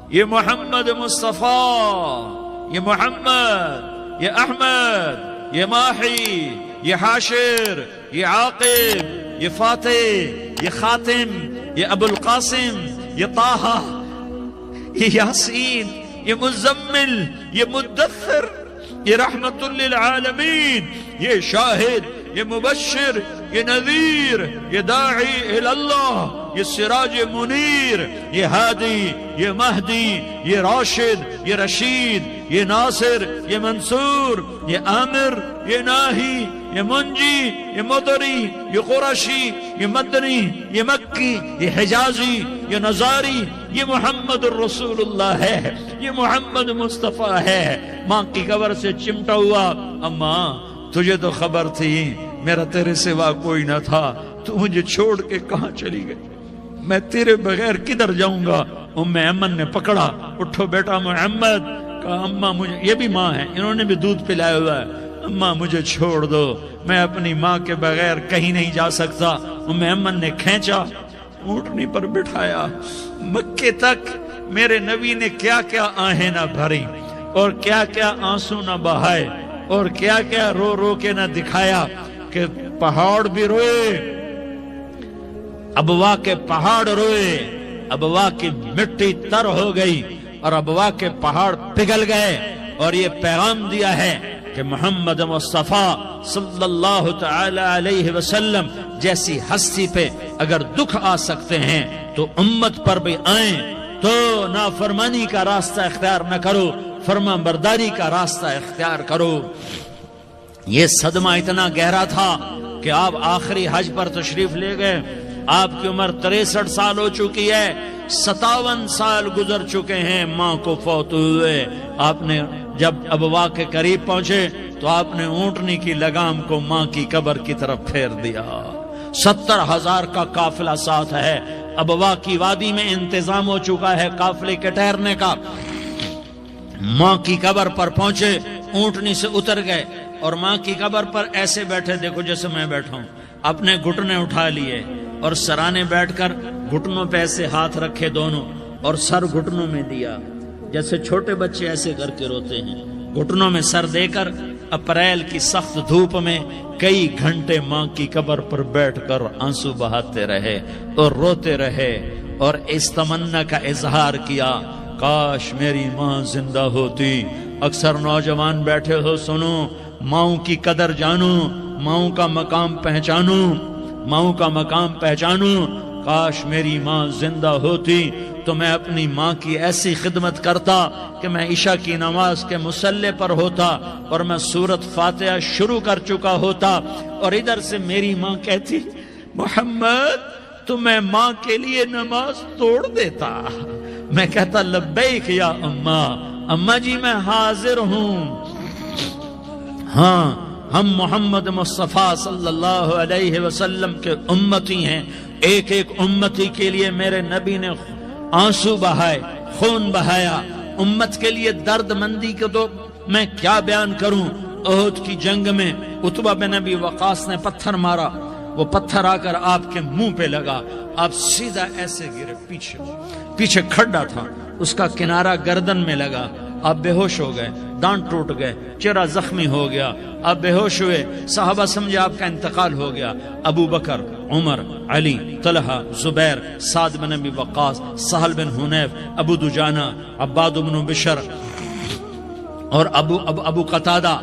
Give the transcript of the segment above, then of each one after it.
یہ محمد مصطفیٰ، یہ محمد، یہ احمد، یہ ماہی، یہ حاشر، یہ عاقب، یہ فاتح، یہ خاتم، یہ ابو القاسم، یہ طہ، یہ یاسین، یہ مزمل، یہ مدثر، یہ رحمت للعالمین، یہ شاہد، یہ مبشر، یہ نذیر، یہ داعی اللہ، یہ سراج منیر، یہ ہادی، یہ مہدی، یہ راشد، یہ رشید، یہ ناصر، یہ منصور، یہ عامر، یہ ناہی، یہ منجی، یہ مدری، یہ قرشی، یہ مدنی، یہ مکی، یہ حجازی، یہ نظاری، یہ محمد الرسول اللہ ہے، یہ محمد مصطفیٰ ہے۔ ماں کی قبر سے چمٹا ہوا، اماں تجھے تو خبر تھی میرا تیرے سوا کوئی نہ تھا، تو مجھے چھوڑ کے کہاں چلی گئی، میں تیرے بغیر کدھر جاؤں گا؟ ام ایمن نے پکڑا، اٹھو بیٹا محمد، کہا اماں مجھے، یہ بھی ماں ہے، انہوں نے بھی دودھ پلایا ہوا ہے، اماں مجھے چھوڑ دو، میں اپنی ماں کے بغیر کہیں نہیں جا سکتا۔ ام ایمن نے کھینچا، اونٹنی پر بٹھایا، مکے تک میرے نبی نے کیا کیا آہیں نہ بھری اور کیا کیا آنسو نہ بہائے اور کیا کیا رو رو کے نہ دکھایا کہ پہاڑ بھی روئے، ابوا کے پہاڑ روئے، ابوا کی مٹی تر ہو گئی اور ابوا کے پہاڑ پگھل گئے، اور یہ پیغام دیا ہے کہ محمد مصطفیٰ صلی اللہ تعالی علیہ وسلم جیسی ہستی پہ اگر دکھ آ سکتے ہیں تو امت پر بھی آئیں، تو نافرمانی کا راستہ اختیار نہ کرو، فرما برداری کا راستہ اختیار کرو۔ یہ صدمہ اتنا گہرا تھا کہ آپ آخری حج پر تشریف لے گئے، آپ کی عمر 63 سال ہو چکی ہے، 57 سال گزر چکے ہیں ماں کو فوت ہوئے۔ آپ نے جب ابوا کے قریب پہنچے تو آپ نے اونٹنی کی لگام کو ماں کی قبر کی طرف پھیر دیا۔ 70,000 کا قافلہ ساتھ ہے، ابوا کی وادی میں انتظام ہو چکا ہے قافلے کے ٹھہرنے کا۔ ماں کی قبر پر پہنچے، اونٹنی سے اتر گئے اور ماں کی قبر پر ایسے بیٹھے، دیکھو جیسے میں بیٹھا ہوں، اپنے گھٹنے اٹھا لیے اور سرانے بیٹھ کر گھٹنوں پہ ایسے ہاتھ رکھے دونوں اور سر گھٹنوں میں دیا، جیسے چھوٹے بچے ایسے کر کے روتے ہیں، گھٹنوں میں سر دے کر اپریل کی سخت دھوپ میں کئی گھنٹے ماں کی قبر پر بیٹھ کر آنسو بہاتے رہے اور روتے رہے اور اس تمنا کا اظہار کیا، کاش میری ماں زندہ ہوتی۔ اکثر نوجوان بیٹھے ہو، سنو، ماؤں کی قدر جانو، ماؤں کا مقام پہچانو، ماؤں کا مقام پہچانو۔ کاش میری ماں زندہ ہوتی تو میں اپنی ماں کی ایسی خدمت کرتا کہ میں عشاء کی نماز کے مصلی پر ہوتا اور میں سورۃ فاتحہ شروع کر چکا ہوتا، اور ادھر سے میری ماں کہتی محمد تو میں ماں کے لیے نماز توڑ دیتا، میں کہتا لبیک یا اماں، اماں جی میں حاضر ہوں۔ ہاں، ہم محمد مصطفیٰ صلی اللہ علیہ وسلم کے امتی ہیں، ایک ایک امتی کے لیے میرے نبی نے آنسو بہائے، خون بہایا، امت کے لیے درد مندی کو تو میں کیا بیان کروں۔ احد کی جنگ میں عتبہ بن ابی وقاص نے پتھر مارا، وہ پتھر آ کر آپ کے منہ پہ لگا، آپ سیدھا ایسے گرے، پیچھے کھڈا تھا، اس کا کنارہ گردن میں لگا، آپ بے ہوش ہو گئے، دانت ٹوٹ گئے، چہرہ زخمی ہو گیا، آپ بے ہوش ہوئے، صحابہ سمجھے آپ کا انتقال ہو گیا۔ ابو بکر، عمر، علی، طلحہ، زبیر، سعد بن ابی وقاص، سہل بن حنیف، ابو دجانہ، عباد بن بشر اور ابو قتادہ،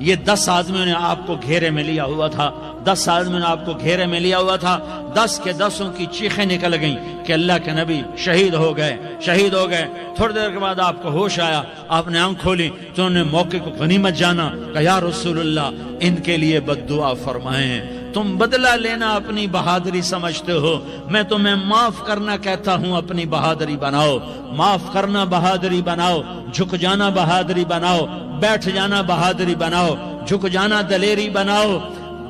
یہ 10 آدمیوں نے آپ کو گھیرے میں لیا ہوا تھا، 10 آدمیوں نے آپ کو گھیرے میں لیا ہوا تھا، 10 کے 10 کی چیخیں نکل گئیں کہ اللہ کے نبی شہید ہو گئے، شہید ہو گئے۔ تھوڑی دیر کے بعد آپ کو ہوش آیا، آپ نے آنکھ کھولی تو انہوں نے موقع کو غنیمت جانا کہ یا رسول اللہ ان کے لیے بد دعا فرمائیں، تم بدلہ لینا اپنی بہادری سمجھتے ہو، میں تمہیں معاف کرنا کہتا ہوں، اپنی بہادری بناؤ، معاف کرنا بہادری بناؤ، جھک جانا بہادری بناؤ، بیٹھ جانا بہادری بناؤ، جھک جانا دلیری بناؤ۔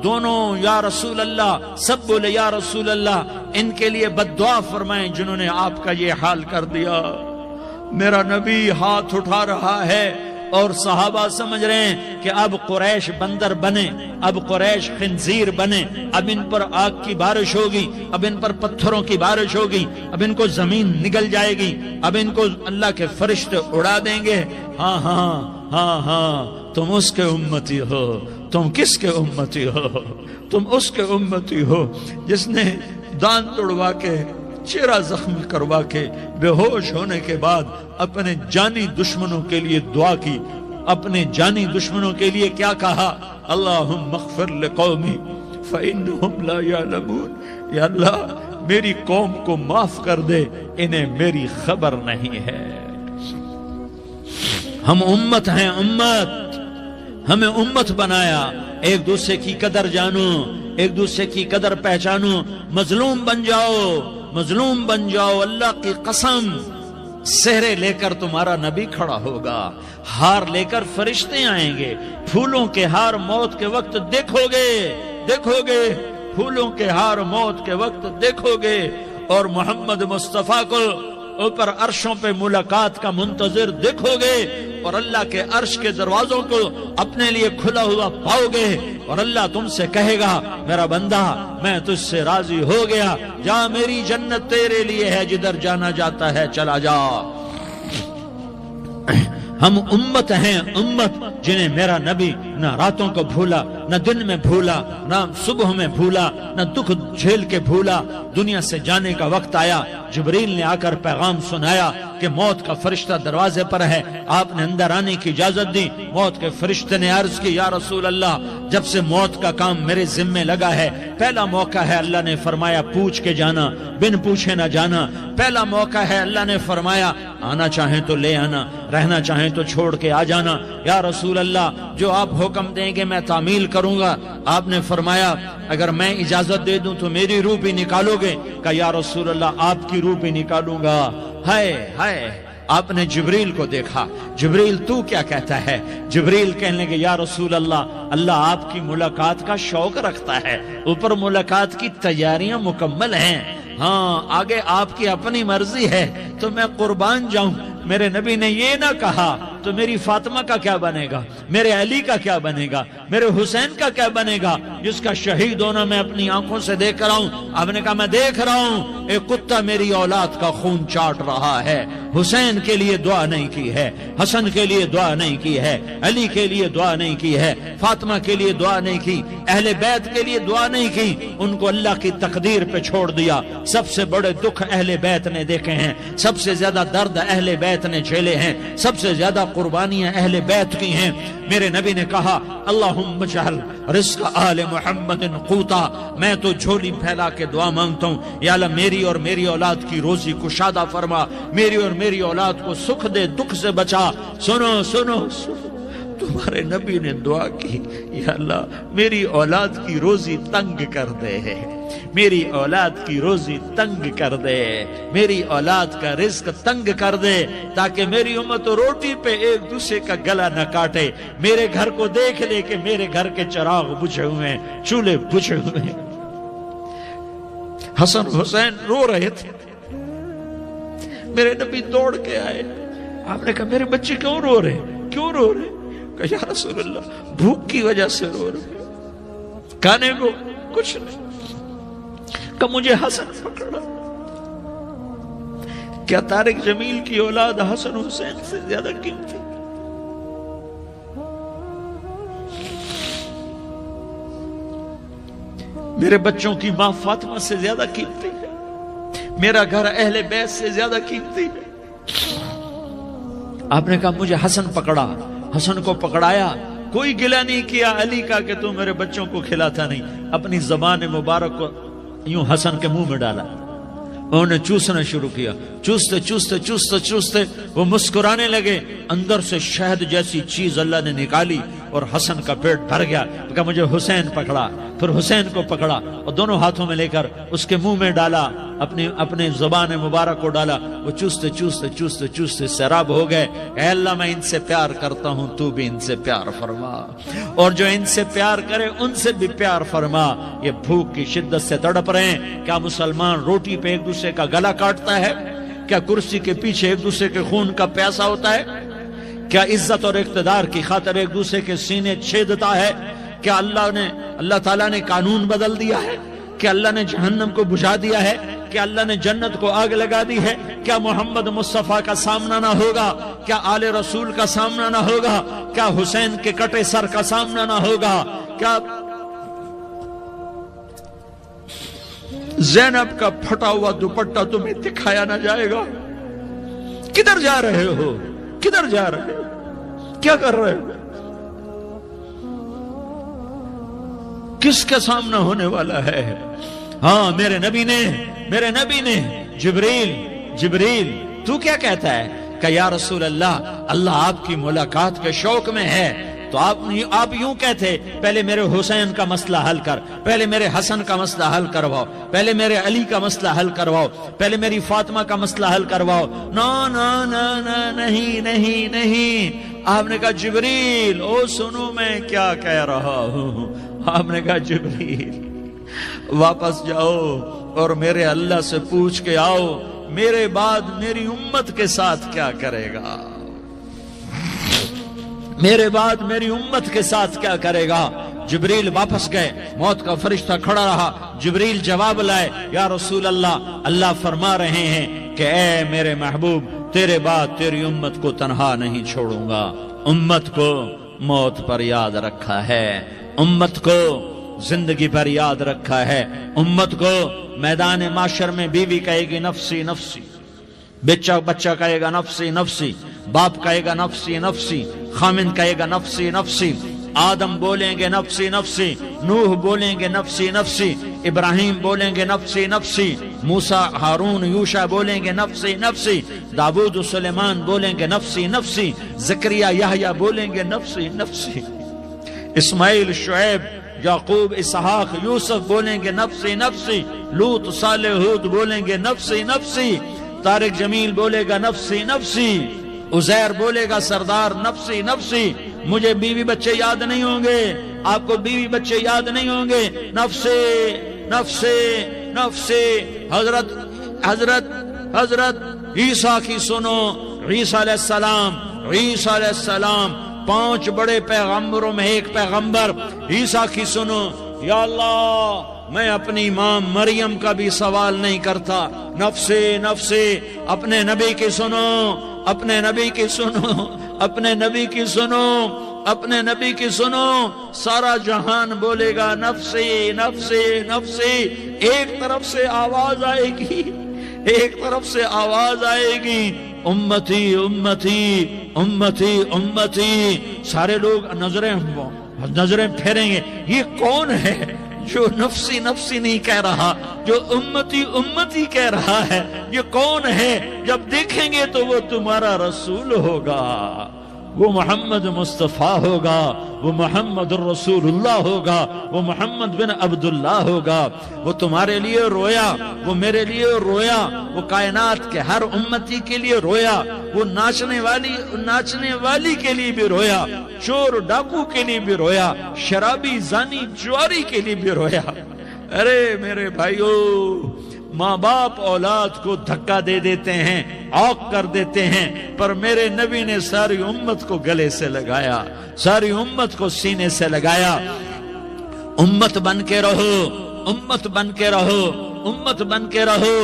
دونوں یا رسول اللہ، سب بولے یا رسول اللہ، ان کے لیے بد دعا فرمائیں جنہوں نے آپ کا یہ حال کر دیا۔ میرا نبی ہاتھ اٹھا رہا ہے، اور صحابہ سمجھ رہے ہیں کہ اب قریش بندر بنے، اب قریش خنزیر بنے، اب ان پر آگ کی بارش ہوگی، اب ان پر پتھروں کی بارش ہوگی، اب ان کو زمین نگل جائے گی، اب ان کو اللہ کے فرشتے اڑا دیں گے۔ ہاں ہاں ہاں ہاں، تم اس کے امتی ہو۔ تم کس کے امتی ہو؟ تم اس کے امتی ہو جس نے دان توڑوا کے، چہرہ زخمی کروا کے، بے ہوش ہونے کے بعد اپنے جانی دشمنوں کے لیے دعا کی، اپنے جانی دشمنوں کے لیے کیا کہا؟ اللہم اغفر لقومی فإنہم لا یعلمون، یا اللہ میری قوم کو معاف کر دے، انہیں میری خبر نہیں ہے۔ ہم امت ہیں، امت، ہمیں امت بنایا۔ ایک دوسرے کی قدر جانو، ایک دوسرے کی قدر پہچانو، مظلوم بن جاؤ، مظلوم بن جاؤ۔ اللہ کی قسم، سہرے لے کر تمہارا نبی کھڑا ہوگا، ہار لے کر فرشتے آئیں گے، پھولوں کے ہار موت کے وقت دیکھو گے، دیکھو گے، پھولوں کے ہار موت کے وقت دیکھو گے، اور محمد مصطفیٰ کو اوپر عرشوں پہ ملاقات کا منتظر دیکھو گے، اور اللہ کے عرش کے دروازوں کو اپنے لیے کھلا ہوا پاؤ گے، اور اللہ تم سے کہے گا میرا بندہ میں تجھ سے راضی ہو گیا، جا میری جنت تیرے لیے ہے، جدھر جانا جاتا ہے چلا جا۔ ہم امت ہیں، امت جنہیں میرا نبی نہ راتوں کو بھولا، نہ دن میں بھولا، نہ صبح میں بھولا، نہ دکھ جھیل کے بھولا۔ دنیا سے جانے کا وقت آیا، جبریل نے آ کر پیغام سنایا کہ موت کا فرشتہ دروازے پر ہے، آپ نے اندر آنے کی اجازت دی۔ موت کے فرشتے نے عرض کی یا رسول اللہ، جب سے موت کا کام میرے ذمے لگا ہے، پہلا موقع ہے، اللہ نے فرمایا پوچھ کے جانا، بن پوچھے نہ جانا۔ پہلا موقع ہے، اللہ نے فرمایا آنا چاہیں تو لے آنا، رہنا چاہیں تو چھوڑ کے آ جانا۔ یا رسول اللہ جو آپ حکم دیں گے میں تعمیل کروں گا۔ آپ نے فرمایا اگر میں اجازت دے دوں تو میری روح بھی نکالو گے؟ کہا یا رسول اللہ آپ کی روح بھی نکالوں گا۔ ہائے ہائے، آپ نے جبریل کو دیکھا، جبریل تو کیا کہتا ہے؟ جبریل کہنے لگے یا رسول اللہ، اللہ آپ کی ملاقات کا شوق رکھتا ہے، اوپر ملاقات کی تیاریاں مکمل ہیں، ہاں آگے آپ کی اپنی مرضی ہے تو میں قربان جاؤں۔ میرے نبی نے یہ نہ کہا تو میری فاطمہ کا کیا بنے گا، میرے علی کا کیا بنے گا، میرے حسین کا کیا بنے گا، جس کا شہید ہونا میں اپنی آنکھوں سے دیکھ رہا ہوں۔ آپ نے کہا میں دیکھ رہا ہوں ایک کتا میری اولاد کا خون چاٹ رہا ہے۔ حسین کے لیے دعا نہیں کی ہے، حسن کے لیے دعا نہیں کی ہے، علی کے لیے دعا نہیں کی ہے، فاطمہ کے لیے دعا نہیں کی، اہل بیت کے لیے دعا نہیں کی، ان کو اللہ کی تقدیر پہ چھوڑ دیا۔ سب سے بڑے دکھ اہل بیت نے دیکھے ہیں، سب سے زیادہ درد اہل بیت نے جھیلے ہیں، سب سے زیادہ قربانیاں اہل بیت کی ہیں۔ میرے نبی نے کہا اللہم اجعل رزق آل محمد قوتا، میں تو جھولی پھیلا کے دعا مانگتا ہوں یا اللہ میری اور میری اولاد کی روزی کشادہ فرما، میری اور میری اولاد کو سکھ دے، دکھ سے بچا۔ سنو سنو سنو، تمہارے نبی نے دعا کی یا اللہ میری اولاد کی روزی تنگ کر دے، میری اولاد کی روزی تنگ کر دے، میری اولاد کا رزق تنگ کر دے، تاکہ میری امت روٹی پہ ایک دوسرے کا گلا نہ کاٹے، میرے گھر کو دیکھ لے کہ میرے گھر کے چراغ بجھے ہوئے ہیں، چولہے بجھے ہوئے ہیں۔ حسن حسین رو رہے تھے، میرے نبی دوڑ کے آئے، آپ نے کہا میرے بچے کیوں رو رہے، کیوں رو رہے؟ کہا یا رسول اللہ بھوک کی وجہ سے رو رہے، کھانے کو کچھ نہیں۔ کہ مجھے حسن پکڑا۔ کیا طارق جمیل کی اولاد حسن حسین سے زیادہ قیمتی؟ میرے بچوں کی ماں فاطمہ سے زیادہ قیمتی ہے، میرا گھر اہل بیت سے زیادہ قیمتی ہے۔ آپ نے کہا مجھے حسن پکڑا، حسن کو پکڑایا، کوئی گلہ نہیں کیا علی کا کہ تو میرے بچوں کو کھلاتا نہیں، اپنی زبان مبارک کو یوں حسن کے منہ میں ڈالا، انہوں نے چوسنا شروع کیا، چوستے چوستے چوستے چوستے وہ مسکرانے لگے، اندر سے شہد جیسی چیز اللہ نے نکالی اور حسن کا پیٹ بھر گیا۔ کہا مجھے حسین پکڑا، پھر حسین کو پکڑا اور دونوں ہاتھوں میں لے کر اس کے منہ میں ڈالا، اپنے زبان مبارک کو ڈالا، وہ چوستے چوستے چوستے چوستے سیراب ہو گئے۔ اے اللہ میں ان سے پیار کرتا ہوں، تو بھی ان سے پیار فرما، اور جو ان سے پیار کرے ان سے بھی پیار فرما۔ یہ بھوک کی شدت سے تڑپ رہے ہیں، کیا مسلمان روٹی پہ ایک دوسرے کا گلا کاٹتا ہے؟ کیا کرسی کے پیچھے ایک دوسرے کے خون کا پیاسا ہوتا ہے؟ کیا عزت اور اقتدار کی خاطر ایک دوسرے کے سینے چھیدتا ہے؟ کیا اللہ تعالیٰ نے قانون بدل دیا ہے؟ کیا اللہ نے جہنم کو بجھا دیا ہے؟ کیا اللہ نے جنت کو آگ لگا دی ہے؟ کیا محمد مصطفیٰ کا سامنا نہ ہوگا؟ کیا آل رسول کا سامنا نہ ہوگا؟ کیا حسین کے کٹے سر کا سامنا نہ ہوگا؟ کیا زینب کا پھٹا ہوا دوپٹہ تمہیں دکھایا نہ جائے گا؟ کدھر جا رہے ہو؟ کدھر جا رہے ہو؟ کیا کر رہے ہو؟ کس کا سامنا ہونے والا ہے؟ ہاں میرے نبی نے جبریل تو کیا کہتا ہے کہ یا رسول اللہ آپ کی ملاقات کے شوق میں ہے، تو آپ یوں کہتے پہلے میرے حسین کا مسئلہ حل کر، پہلے میرے حسن کا مسئلہ حل کرواؤ، پہلے میرے علی کا مسئلہ حل کرواؤ، پہلے میری فاطمہ کا مسئلہ حل کرواؤ۔ نہیں، آپ نے کہا جبریل سنو میں کیا کہہ رہا ہوں۔ آپ نے کہا جبریل واپس جاؤ اور میرے اللہ سے پوچھ کے آؤ میرے بعد میری امت کے ساتھ کیا کرے گا، میرے بعد میری امت کے ساتھ کیا کرے گا۔ جبریل واپس گئے، موت کا فرشتہ کھڑا رہا، جبریل جواب لائے، یا رسول اللہ فرما رہے ہیں کہ اے میرے محبوب تیرے بعد تیری امت کو تنہا نہیں چھوڑوں گا، امت کو موت پر یاد رکھا ہے، امت کو زندگی پر یاد رکھا ہے، امت کو میدان معاشر میں بیوی کہے گی نفسی نفسی، بچہ کہے گا نفسی نفسی، باپ کہے گا نفسی نفسی، خامن کہے گا نفسی نفسی، آدم بولیں گے نفسی نفسی، نوح بولیں گے نفسی نفسی، ابراہیم بولیں گے نفسی نفسی، موسیٰ ہارون یوشع بولیں گے نفسی نفسی، داؤد و سلیمان بولیں گے نفسی نفسی، زکریا یحییٰ بولیں گے نفسی نفسی، اسماعیل شعیب یعقوب اسحاق یوسف بولیں گے نفسی نفسی، لوط صالح ہود بولیں گے نفسی نفسی، طارق جمیل بولے گا نفسی نفسی، عزیر بولے گا سردار نفسی نفسی، مجھے بیوی بچے یاد نہیں ہوں گے، آپ کو بیوی بچے یاد نہیں ہوں گے، نفسی نفسی نفسی۔ حضرت عیسیٰ کی سنو، عیسیٰ علیہ السلام 5 بڑے پیغمبروں میں ایک پیغمبر، عیسیٰ کی سنو، یا اللہ میں اپنی ماں مریم کا بھی سوال نہیں کرتا، نفسی نفسی۔ اپنے نبی کی سنو، اپنے نبی کی سنو، اپنے نبی کی سنو، اپنے نبی کی سنو، سارا جہان بولے گا نفسی نفسی نفسی۔ ایک طرف سے آواز آئے گی، ایک طرف سے آواز آئے گی، امتی امتی امتی امتی۔ سارے لوگ نظریں پھیریں گے، یہ کون ہے جو نفسی نفسی نہیں کہہ رہا، جو امتی امتی کہہ رہا ہے، یہ کون ہے؟ جب دیکھیں گے تو وہ تمہارا رسول ہوگا، وہ محمد مصطفیٰ ہوگا، وہ محمد الرسول اللہ ہوگا، وہ محمد بن عبداللہ ہوگا۔ وہ تمہارے لیے رویا، وہ میرے لیے رویا، وہ کائنات کے ہر امتی کے لیے رویا، وہ ناچنے والی کے لیے بھی رویا، چور ڈاکو کے لیے بھی رویا، شرابی زانی جواری کے لیے بھی رویا۔ ارے میرے بھائیو، ماں باپ اولاد کو دھکا دے دیتے ہیں، عوق کر دیتے ہیں، پر میرے نبی نے ساری امت کو گلے سے لگایا، ساری امت کو سینے سے لگایا۔ امت بن کے رہو، امت بن کے رہو، امت بن کے رہو،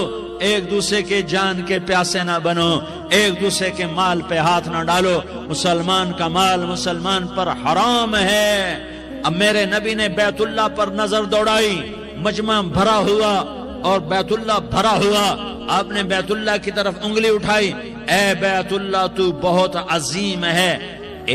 ایک دوسرے کے جان کے پیاسے نہ بنو، ایک دوسرے کے مال پہ ہاتھ نہ ڈالو۔ مسلمان کا مال مسلمان پر حرام ہے۔ اب میرے نبی نے بیت اللہ پر نظر دوڑائی، مجمع بھرا ہوا اور بیت اللہ بھرا ہوا، آپ نے بیت اللہ کی طرف انگلی اٹھائی، اے بیت اللہ تو بہت عظیم ہے،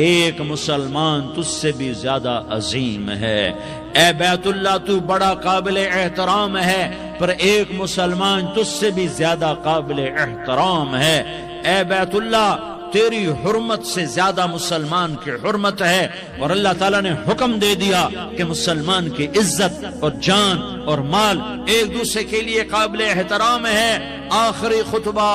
ایک مسلمان تجھ سے بھی زیادہ عظیم ہے، اے بیت اللہ تو بڑا قابل احترام ہے، پر ایک مسلمان تجھ سے بھی زیادہ قابل احترام ہے، اے بیت اللہ تیری حرمت سے زیادہ مسلمان کی حرمت ہے۔ اور اللہ تعالیٰ نے حکم دے دیا کہ مسلمان کی عزت اور جان اور مال ایک دوسرے کے لیے قابل احترام ہے۔ آخری خطبہ،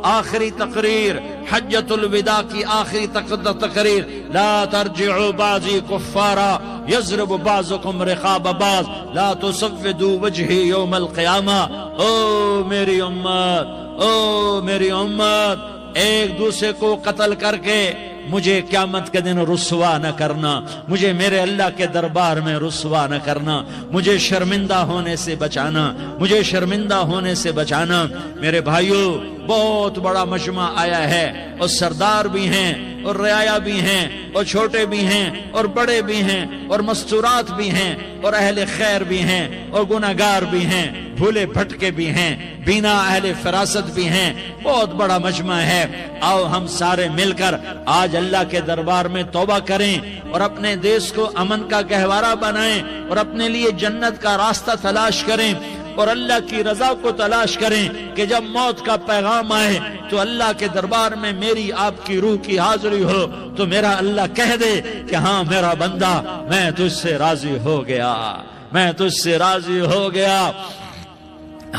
آخری تقریر، حجۃ الوداع کی آخری تقریر، لا ترجعوا بعضی کفارا یضرب بعضکم رقاب بعض لا تسودوا وجہی یوم القیامہ۔ او میری امت، او میری امت، ایک دوسرے کو قتل کر کے مجھے قیامت کے دن رسوا نہ کرنا، مجھے میرے اللہ کے دربار میں رسوا نہ کرنا، مجھے شرمندہ ہونے سے بچانا، مجھے شرمندہ ہونے سے بچانا۔ میرے بھائیو، بہت بڑا مجمع آیا ہے، اور سردار بھی ہیں اور رعایا بھی ہیں اور چھوٹے بھی ہیں اور بڑے بھی ہیں اور مستورات بھی ہیں اور اہل خیر بھی ہیں اور گناہگار بھی ہیں، بھولے بھٹکے بھی ہیں، بینا اہل فراست بھی ہیں، بہت بڑا مجمع ہے۔ آؤ ہم سارے مل کر آج اللہ کے دربار میں توبہ کریں اور اپنے دیش کو امن کا گہوارہ بنائیں اور اپنے لیے جنت کا راستہ تلاش کریں اور اللہ کی رضا کو تلاش کریں کہ جب موت کا پیغام آئے تو اللہ کے دربار میں میری آپ کی روح کی حاضری ہو تو میرا اللہ کہہ دے کہ ہاں میرا بندہ، میں تجھ سے راضی ہو گیا، میں تجھ سے راضی ہو گیا۔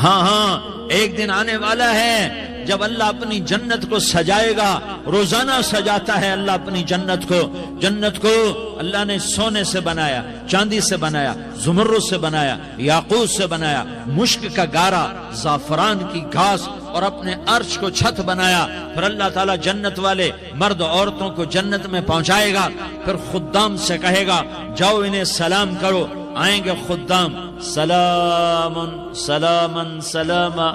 ہاں ایک دن آنے والا ہے جب اللہ اپنی جنت کو سجائے گا، روزانہ سجاتا ہے اللہ اپنی جنت کو۔ جنت کو اللہ نے سونے سے بنایا، چاندی سے بنایا، زمرد سے بنایا، یاقوت سے بنایا، مشک کا گارا، زعفران کی گھاس اور اپنے عرش کو چھت بنایا۔ پھر اللہ تعالیٰ جنت والے مرد عورتوں کو جنت میں پہنچائے گا، پھر خدام سے کہے گا جاؤ انہیں سلام کرو۔ آئیں گے خدام، سلام سلاما سلاما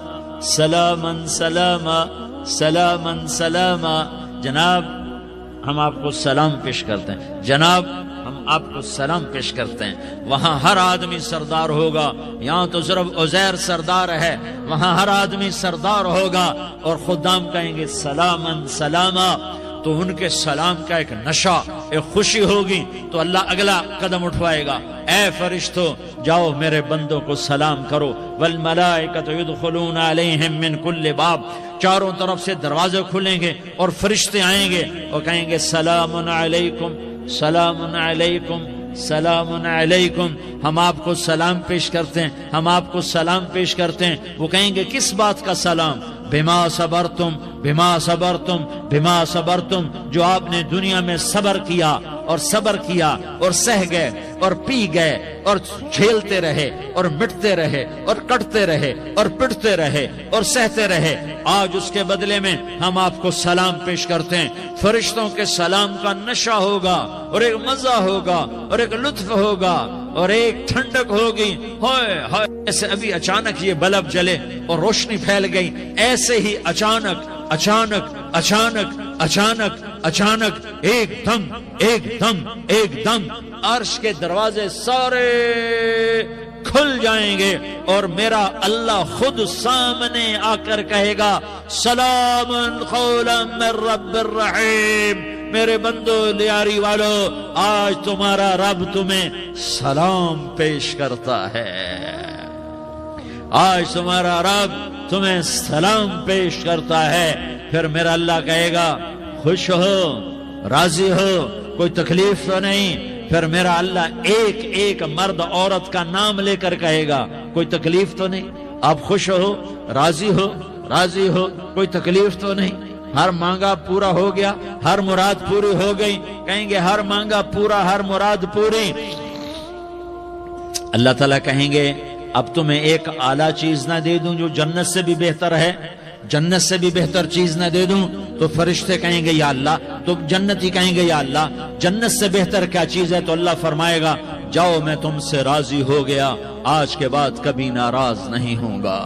سلاما سلاما سلاما سلاما، جناب ہم آپ کو سلام پیش کرتے ہیں، جناب ہم آپ کو سلام پیش کرتے ہیں۔ وہاں ہر آدمی سردار ہوگا، یہاں تو صرف عزیر سردار ہے، وہاں ہر آدمی سردار ہوگا، اور خدام کہیں گے سلاما سلاما، تو ان کے سلام کا ایک نشہ، ایک خوشی ہوگی، تو اللہ اگلا قدم اٹھوائے گا، اے فرشتو جاؤ میرے بندوں کو سلام کرو، والملائکۃ یدخلون علیہم من کل باب، چاروں طرف سے دروازے کھلیں گے اور فرشتے آئیں گے اور کہیں گے سلام علیکم سلام علیکم سلام علیکم، ہم آپ کو سلام پیش کرتے ہیں، ہم آپ کو سلام پیش کرتے ہیں۔ وہ کہیں گے کس بات کا سلام؟ بما صبرتم بما صبرتم بما صبرتم، جو آپ نے دنیا میں صبر کیا اور صبر کیا اور سہ گئے اور پی گئے اور جھیلتے رہے اور مٹتے رہے اور کٹتے رہے اور پٹتے رہے اور سہتے رہے، آج اس کے بدلے میں ہم آپ کو سلام پیش کرتے ہیں۔ فرشتوں کے سلام کا نشہ ہوگا اور ایک مزہ ہوگا اور ایک لطف ہوگا اور ایک ٹھنڈک ہوگی، ہائے ہائے، ایسے ابھی اچانک یہ بلب جلے اور روشنی پھیل گئی، ایسے ہی اچانک اچانک اچانک اچانک اچانک ایک دم ایک دم ایک دم عرش کے دروازے سارے کھل جائیں گے اور میرا اللہ خود سامنے آ کر کہے گا سلام قولا من رب الرحیم، میرے بندو لیاری والو، آج تمہارا رب تمہیں سلام پیش کرتا ہے، آج تمہارا رب تمہیں سلام پیش کرتا ہے۔ پھر میرا اللہ کہے گا خوش ہو، راضی ہو، کوئی تکلیف تو نہیں؟ پھر میرا اللہ ایک ایک مرد عورت کا نام لے کر کہے گا کوئی تکلیف تو نہیں؟ آپ خوش ہو، راضی ہو، راضی ہو، کوئی تکلیف تو نہیں؟ ہر مانگا پورا ہو گیا، ہر مراد پوری ہو گئی؟ کہیں گے ہر مانگا پورا، ہر مراد پوری۔ اللہ تعالیٰ کہیں گے اب تمہیں ایک اعلیٰ چیز نہ دے دوں جو جنت سے بھی بہتر ہے، جنت سے بھی بہتر چیز نہ دے دوں؟ تو فرشتے کہیں گے یا اللہ، تو جنتی کہیں گے یا اللہ جنت سے بہتر کیا چیز ہے؟ تو اللہ فرمائے گا جاؤ میں تم سے راضی ہو گیا، آج کے بعد کبھی ناراض نہیں ہوں گا۔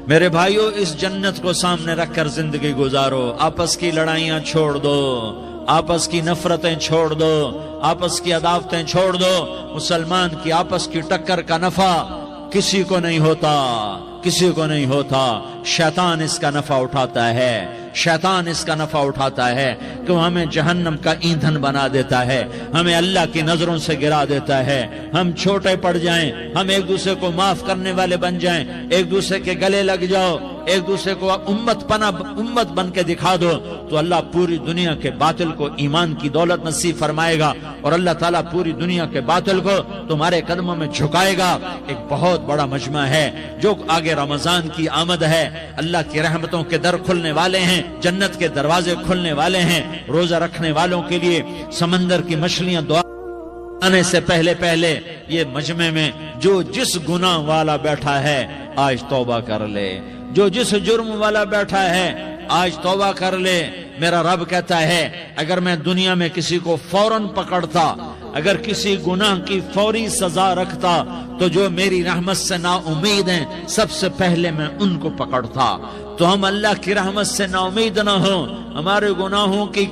میرے بھائیو، اس جنت کو سامنے رکھ کر زندگی گزارو، آپس کی لڑائیاں چھوڑ دو، آپس کی نفرتیں چھوڑ دو، آپس کی عداوتیں چھوڑ دو۔ مسلمان کی آپس کی ٹکر کا نفع کسی کو نہیں ہوتا، کسی کو نہیں ہوتا، شیطان اس کا نفع اٹھاتا ہے، شیطان اس کا نفع اٹھاتا ہے کہ وہ ہمیں جہنم کا ایندھن بنا دیتا ہے، ہمیں اللہ کی نظروں سے گرا دیتا ہے، ہم چھوٹے پڑ جائیں، ہم ایک دوسرے کو معاف کرنے والے بن جائیں، ایک دوسرے کے گلے لگ جاؤ، ایک دوسرے کو امت بن کے دکھا دو، تو اللہ پوری دنیا کے باطل کو ایمان کی دولت نصیب فرمائے گا، اور اللہ تعالیٰ پوری دنیا کے باطل کو تمہارے قدموں میں جھکائے گا۔ ایک بہت بڑا مجمع ہے، جو آگے رمضان کی آمد ہے، اللہ کی رحمتوں کے در کھلنے والے ہیں، جنت کے دروازے کھلنے والے ہیں، روزہ رکھنے والوں کے لیے سمندر کی مچھلیاں دعا آنے سے پہلے پہلے یہ مجمع میں جو جس گناہ والا بیٹھا ہے آج توبہ کر لے، جو جس جرم والا بیٹھا ہے آج توبہ کر لے، میرا رب کہتا ہے اگر میں دنیا میں کسی کو فوراً پکڑتا، اگر کسی گناہ کی فوری سزا رکھتا تو جو میری رحمت سے نا امید ہیں سب سے پہلے میں ان کو پکڑتا۔ تو ہم اللہ کی رحمت سے نا امید نہ ہوں، ہمارے گناہوں کی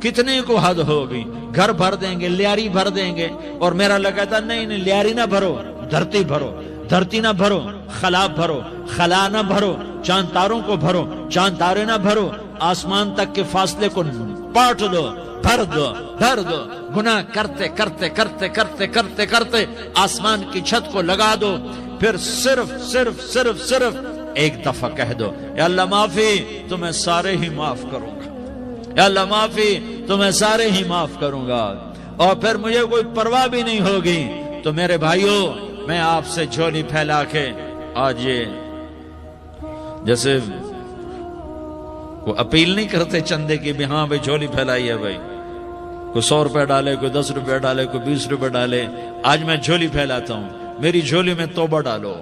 کتنے کو حد ہوگی، گھر بھر دیں گے، لیاری بھر دیں گے، اور میرا اللہ کہتا نہیں لیاری نہ بھرو، دھرتی بھرو، دھرتی نہ بھرو، خلا بھرو، خلا نہ بھرو، چاند تاروں کو بھرو، چاند تارے نہ بھرو، آسمان تک کے فاصلے کو پاٹ دو، بھر دو، بھر دو، گناہ کرتے کرتے کرتے کرتے کرتے کرتے آسمان کی چھت کو لگا دو، پھر صرف صرف صرف صرف ایک دفعہ کہہ دو یا اللہ معافی، تو میں سارے ہی معاف کروں گا، یا اللہ معافی، تو میں سارے ہی معاف کروں گا، اور پھر مجھے کوئی پرواہ بھی نہیں ہوگی۔ تو میرے بھائیوں، میں آپ سے جھولی پھیلا کے آج یہ جیسے کوئی اپیل نہیں کرتے چندے کی بھی ہاں بھائی جھولی پھیلائی ہے، بھائی کوئی 100 روپے ڈالے، کوئی 10 روپے ڈالے، کوئی 20 روپے ڈالے، آج میں جھولی پھیلاتا ہوں، میری جھولی میں توبہ ڈالو،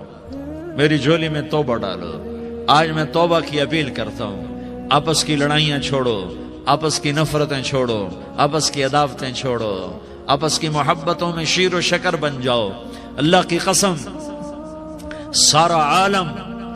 میری جھولی میں توبہ ڈالو۔ آج میں توبہ کی اپیل کرتا ہوں، آپس کی لڑائیاں چھوڑو، آپس کی نفرتیں چھوڑو، آپس کی عداوتیں چھوڑو، آپس کی محبتوں میں شیر و شکر بن جاؤ۔ اللہ کی قسم، سارا عالم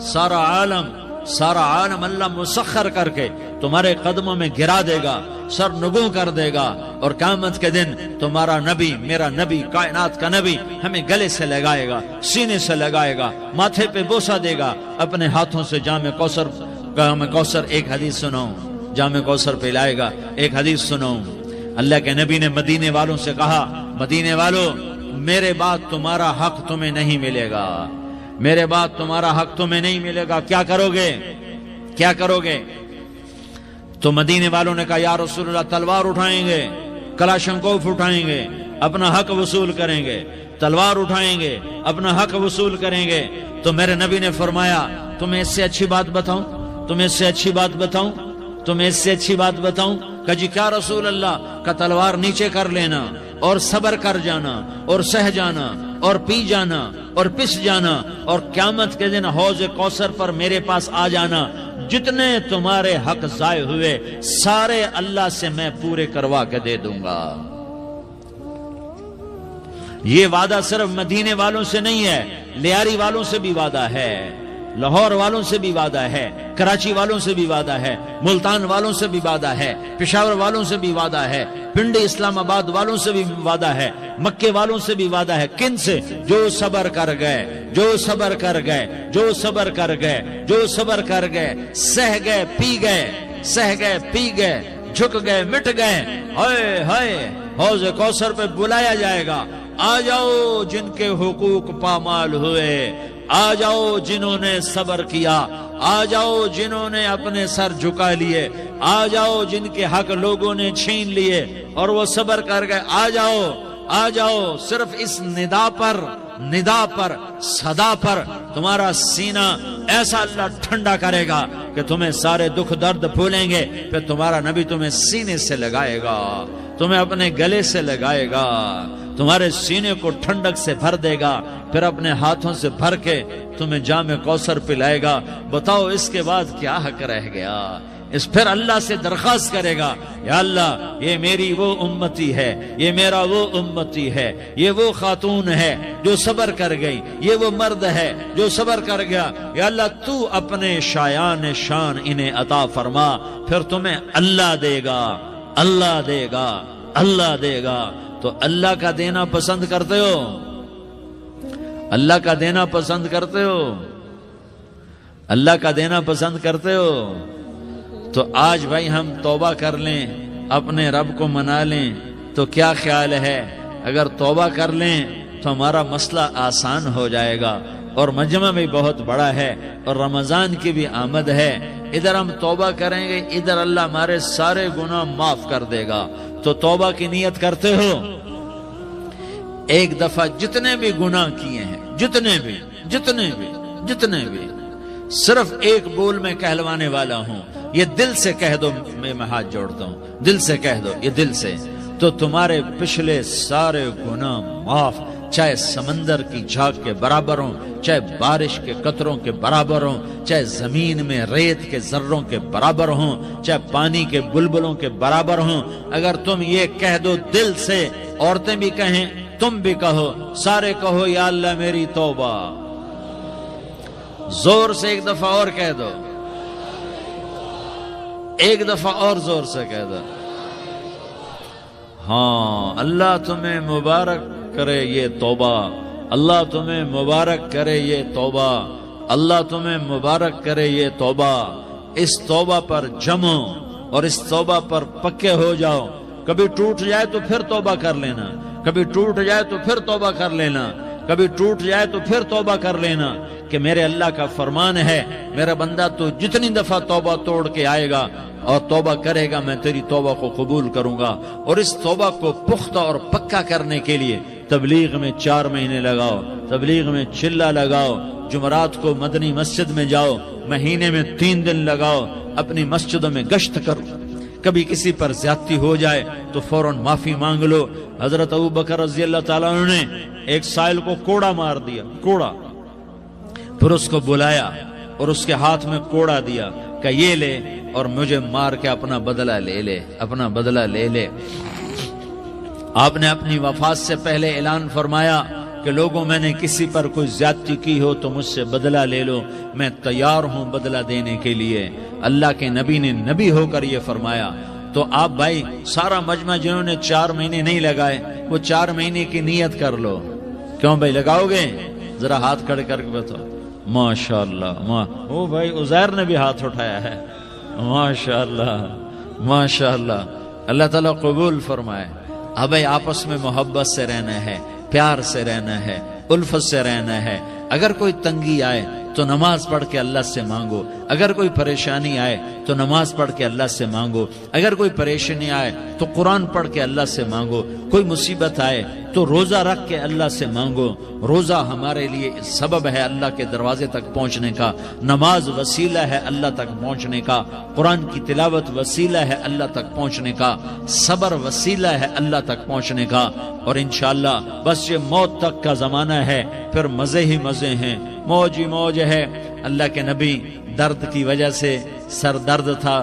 سارا عالم سارا عالم اللہ مسخر کر کے تمہارے قدموں میں گرا دے گا، سر نگوں کر دے گا، اور قیامت کے دن تمہارا نبی، میرا نبی، کائنات کا نبی ہمیں گلے سے لگائے گا، سینے سے لگائے گا، ماتھے پہ بوسہ دے گا، اپنے ہاتھوں سے جام کوثر ایک حدیث سناؤں، جام کوثر پلائے گا، ایک حدیث سناؤں۔ اللہ کے نبی نے مدینے والوں سے کہا، مدینے والوں، میرے بعد تمہارا حق تمہیں نہیں ملے گا، میرے بعد تمہارا حق تمہیں نہیں ملے گا، کیا کرو گے؟ کیا کرو گے؟ تو مدینے والوں نے کہا یا رسول اللہ تلوار اٹھائیں گے، کلاشنکوف اٹھائیں گے، اپنا حق وصول کریں گے، تلوار اٹھائیں گے، اپنا حق وصول کریں گے۔ تو میرے نبی نے فرمایا تمہیں اس سے اچھی بات بتاؤں، تمہیں اس سے اچھی بات بتاؤں، تمہیں اس سے اچھی بات بتاؤں؟ کہ جی کیا رسول اللہ؟ کا تلوار نیچے کر لینا اور صبر کر جانا اور سہ جانا اور پی جانا اور پس جانا، اور قیامت کے دن حوض کوثر پر میرے پاس آ جانا، جتنے تمہارے حق ضائع ہوئے سارے اللہ سے میں پورے کروا کے دے دوں گا۔ یہ وعدہ صرف مدینے والوں سے نہیں ہے، لیاری والوں سے بھی وعدہ ہے، لاہور والوں سے بھی وعدہ ہے، کراچی والوں سے بھی وعدہ ہے، ملتان والوں سے بھی وعدہ ہے، پشاور والوں سے بھی وعدہ ہے، پنڈی اسلام آباد والوں سے بھی وعدہ ہے، مکے والوں سے بھی وعدہ ہے۔ کن سے؟ جو صبر کر گئے، جو صبر کر گئے، جو صبر کر گئے، جو صبر کر گئے، سہ گئے پی گئے، سہ گئے پی گئے، جھک گئے مٹ گئے، ہائے ہائے حوض کوثر پہ بلایا جائے گا، آ جاؤ جن کے حقوق پامال ہوئے، آ جاؤ جنہوں نے صبر کیا، آ جاؤ جنہوں نے اپنے سر جھکا لیے، آ جاؤ جن کے حق لوگوں نے چھین لیے اور وہ صبر کر گئے، آ جاؤ آ جاؤ۔ صرف اس ندا پر صدا پر تمہارا سینہ ایسا اللہ ٹھنڈا کرے گا کہ تمہیں سارے دکھ درد بھولیں گے، پھر تمہارا نبی تمہیں سینے سے لگائے گا، تمہیں اپنے گلے سے لگائے گا، تمہارے سینے کو ٹھنڈک سے بھر دے گا، پھر اپنے ہاتھوں سے بھر کے تمہیں جام کوثر پلائے گا۔ بتاؤ اس کے بعد کیا حق رہ گیا؟ اس پھر اللہ سے درخواست کرے گا، یا اللہ یہ میری وہ امتی ہے، یہ میرا وہ امتی ہے، یہ وہ خاتون ہے جو صبر کر گئی، یہ وہ مرد ہے جو صبر کر گیا، یا اللہ تو اپنے شایان شان انہیں عطا فرما، پھر تمہیں اللہ دے گا، اللہ دے گا، اللہ دے گا۔ تو اللہ کا دینا پسند کرتے ہو؟ اللہ کا دینا پسند کرتے ہو؟ اللہ کا دینا پسند کرتے ہو؟ تو آج بھائی ہم توبہ کر لیں، اپنے رب کو منا لیں، تو کیا خیال ہے اگر توبہ کر لیں تو ہمارا مسئلہ آسان ہو جائے گا، اور مجمع بھی بہت بڑا ہے اور رمضان کی بھی آمد ہے، ادھر ہم توبہ کریں گے، ادھر اللہ ہمارے سارے گناہ معاف کر دے گا۔ تو توبہ کی نیت کرتے ہو؟ ایک دفعہ جتنے بھی گناہ کیے ہیں، جتنے بھی صرف ایک بول میں کہلوانے والا ہوں، یہ دل سے کہہ دو، میں ہاتھ جوڑتا ہوں، دل سے کہہ دو، یہ دل سے، تو تمہارے پچھلے سارے گناہ معاف، چاہے سمندر کی جھاگ کے برابر ہوں، چاہے بارش کے قطروں کے برابر ہوں، چاہے زمین میں ریت کے ذروں کے برابر ہوں، چاہے پانی کے بلبلوں کے برابر ہوں، اگر تم یہ کہہ دو دل سے، عورتیں بھی کہیں، تم بھی کہو، سارے کہو یا اللہ میری توبہ، زور سے ایک دفعہ اور کہہ دو، ایک دفعہ اور زور سے کہہ دو، ہاں اللہ تمہیں مبارک کرے یہ توبہ، اللہ تمہیں مبارک کرے یہ توبہ، اللہ تمہیں مبارک کرے یہ توبہ۔ اس توبہ پر جمو اور اس توبہ پر پکے ہو جاؤ، کبھی ٹوٹ جائے تو پھر توبہ کر لینا، کبھی ٹوٹ جائے تو پھر توبہ کر لینا، کبھی ٹوٹ جائے تو پھر توبہ کر لینا، کہ میرے اللہ کا فرمان ہے میرا بندہ تو جتنی دفعہ توبہ توڑ کے آئے گا اور توبہ کرے گا میں تیری توبہ کو قبول کروں گا۔ اور اس توبہ کو پختہ اور پکا کرنے کے لیے تبلیغ میں 4 مہینے لگاؤ، تبلیغ میں چلہ لگاؤ، جمعرات کو مدنی مسجد میں جاؤ، مہینے میں 3 دن لگاؤ، اپنی مسجدوں میں گشت کرو، کبھی کسی پر زیادتی ہو جائے تو فوراً معافی مانگ لو۔ حضرت ابوبکر رضی اللہ تعالیٰ عنہ نے ایک سائل کو کوڑا مار دیا، کوڑا، پھر اس کو بلایا اور اس کے ہاتھ میں کوڑا دیا کہ یہ لے اور مجھے مار کے اپنا بدلہ لے لے، اپنا بدلہ لے لے۔ آپ نے اپنی وفات سے پہلے اعلان فرمایا کہ لوگوں میں نے کسی پر کوئی زیادتی کی ہو تو مجھ سے بدلہ لے لو، میں تیار ہوں بدلہ دینے کے لیے۔ اللہ کے نبی نے نبی ہو کر یہ فرمایا۔ تو آپ بھائی سارا مجمع جنہوں نے 4 مہینے نہیں لگائے وہ 4 مہینے کی نیت کر لو۔ کیوں بھائی لگاؤ گے؟ ذرا ہاتھ کھڑے کر کے بتاؤ۔ ماشاءاللہ، او بھائی عزیر نے بھی ہاتھ اٹھایا ہے، ماشاءاللہ ماشاءاللہ، اللہ تعالیٰ قبول فرمائے۔ اب بھائی آپس میں محبت سے رہنا ہے، پیار سے رہنا ہے، الفت سے رہنا ہے۔ اگر کوئی تنگی آئے تو نماز پڑھ کے اللہ سے مانگو، اگر کوئی پریشانی آئے تو نماز پڑھ کے اللہ سے مانگو، اگر کوئی پریشانی آئے تو قرآن پڑھ کے اللہ سے مانگو، کوئی مصیبت آئے تو روزہ رکھ کے اللہ سے مانگو۔ روزہ ہمارے لیے سبب ہے اللہ کے دروازے تک پہنچنے کا، نماز وسیلہ ہے اللہ تک پہنچنے کا، قرآن کی تلاوت وسیلہ ہے اللہ تک پہنچنے کا، صبر وسیلہ ہے اللہ تک پہنچنے کا۔ اور انشاءاللہ بس یہ موت تک کا زمانہ ہے، پھر مزے ہی مزے ہیں، موج ہی موج ہے۔ اللہ کے نبی درد کی وجہ سے سر درد تھا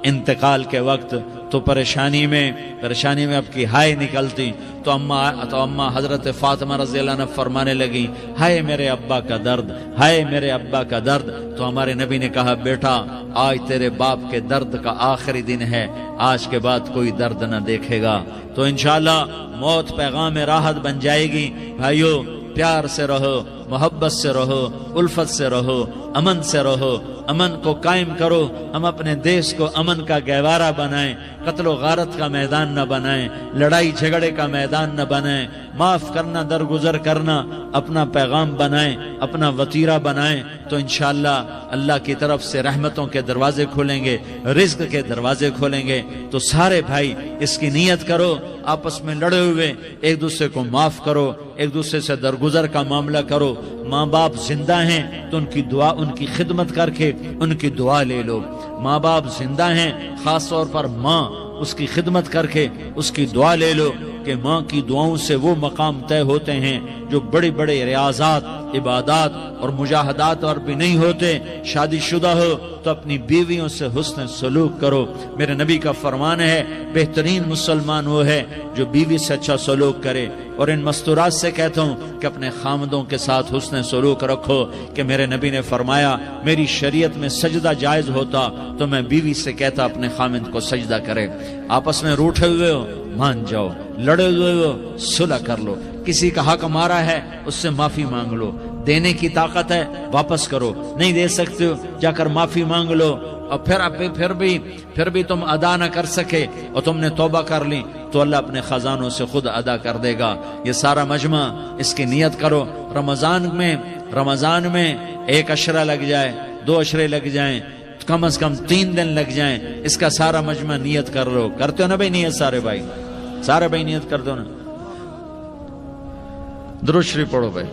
انتقال کے وقت، تو پریشانی میں اب کی ہائے نکلتی تو اماں حضرت فاطمہ رضی اللہ عنہ فرمانے لگی، ہائے میرے ابا کا درد، ہائے میرے ابا کا درد۔ تو ہمارے نبی نے کہا، بیٹا آج تیرے باپ کے درد کا آخری دن ہے، آج کے بعد کوئی درد نہ دیکھے گا۔ تو انشاءاللہ موت پیغام راحت بن جائے گی۔ بھائیو پیار سے رہو، محبت سے رہو، الفت سے رہو، امن سے رہو، امن کو قائم کرو۔ ہم اپنے دیش کو امن کا گہوارہ بنائیں، قتل و غارت کا میدان نہ بنائیں، لڑائی جھگڑے کا میدان نہ بنائیں، معاف کرنا درگزر کرنا اپنا پیغام بنائیں، اپنا وتیرہ بنائیں، تو انشاءاللہ اللہ کی طرف سے رحمتوں کے دروازے کھولیں گے، رزق کے دروازے کھولیں گے۔ تو سارے بھائی اس کی نیت کرو، آپس میں لڑے ہوئے ایک دوسرے کو معاف کرو، ایک دوسرے سے درگزر کا معاملہ کرو۔ ماں باپ زندہ ہیں تو ان کی دعا، ان کی خدمت کر کے ان کی دعا لے لو۔ ماں باپ زندہ ہیں، خاص طور پر ماں، اس کی خدمت کر کے اس کی دعا لے لو، کہ ماں کی دعاؤں سے وہ مقام طے ہوتے ہیں جو بڑے بڑے ریاضات، عبادات اور مجاہدات اور بھی نہیں ہوتے۔ شادی شدہ ہو تو اپنی بیویوں سے حسن سلوک کرو۔ میرے نبی کا فرمان ہے، بہترین مسلمان وہ ہے جو بیوی سے اچھا سلوک کرے۔ اور ان مستورات سے کہتا ہوں کہ اپنے خامدوں کے ساتھ حسن سلوک رکھو، کہ میرے نبی نے فرمایا میری شریعت میں سجدہ جائز ہوتا تو میں بیوی سے کہتا اپنے خامد کو سجدہ کرے۔ آپس میں روٹھے ہوئے ہو مان جاؤ، لڑے ہوئے ہو صلح کر لو، کسی کا حق مارا ہے اس سے معافی مانگ لو، دینے کی طاقت ہے واپس کرو، نہیں دے سکتے ہو جا کر معافی مانگ لو۔ اور پھر بھی تم ادا نہ کر سکے اور تم نے توبہ کر لی تو اللہ اپنے خزانوں سے خود ادا کر دے گا۔ یہ سارا مجمع اس کی نیت کرو۔ رمضان میں 1 عشرہ لگ جائے، 2 عشرے لگ جائیں، کم از کم 3 دن لگ جائیں، اس کا سارا مجمع نیت کر لو۔ کرتے ہو نا بھائی نیت؟ سارے بھائی نیت کر دو نا۔ درود شریف پڑھو بھائی۔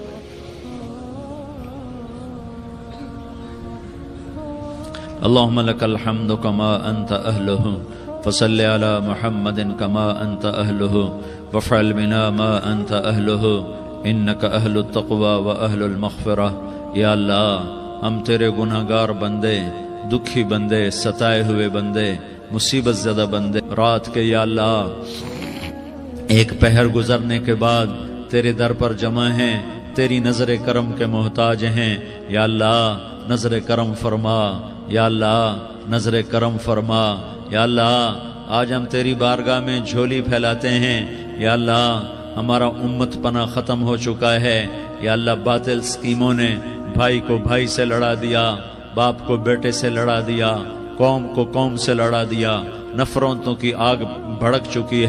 اللهم لك الحمد كما أنت أهله فصل على محمد كما أنت أهله وافعل بنا ما أنت أهله انک اہل التقوی و اہل المغفرہ۔ یا اللہ ہم تیرے گناہگار بندے، دکھی بندے، ستائے ہوئے بندے، مصیبت زدہ بندے، رات کے یا اللہ ایک پہر گزرنے کے بعد تیرے در پر جمع ہیں، تیری نظر کرم کے محتاج ہیں۔ یا اللہ نظر کرم فرما، یا اللہ نظر کرم فرما۔ یا اللہ آج ہم تیری بارگاہ میں جھولی پھیلاتے ہیں۔ یا اللہ ہمارا امت پناہ ختم ہو چکا ہے۔ یا اللہ باطل سکیموں نے بھائی کو بھائی سے لڑا دیا، باپ کو بیٹے سے لڑا دیا، قوم کو قوم سے لڑا دیا، نفرتوں کی آگ بھڑک چکی ہے۔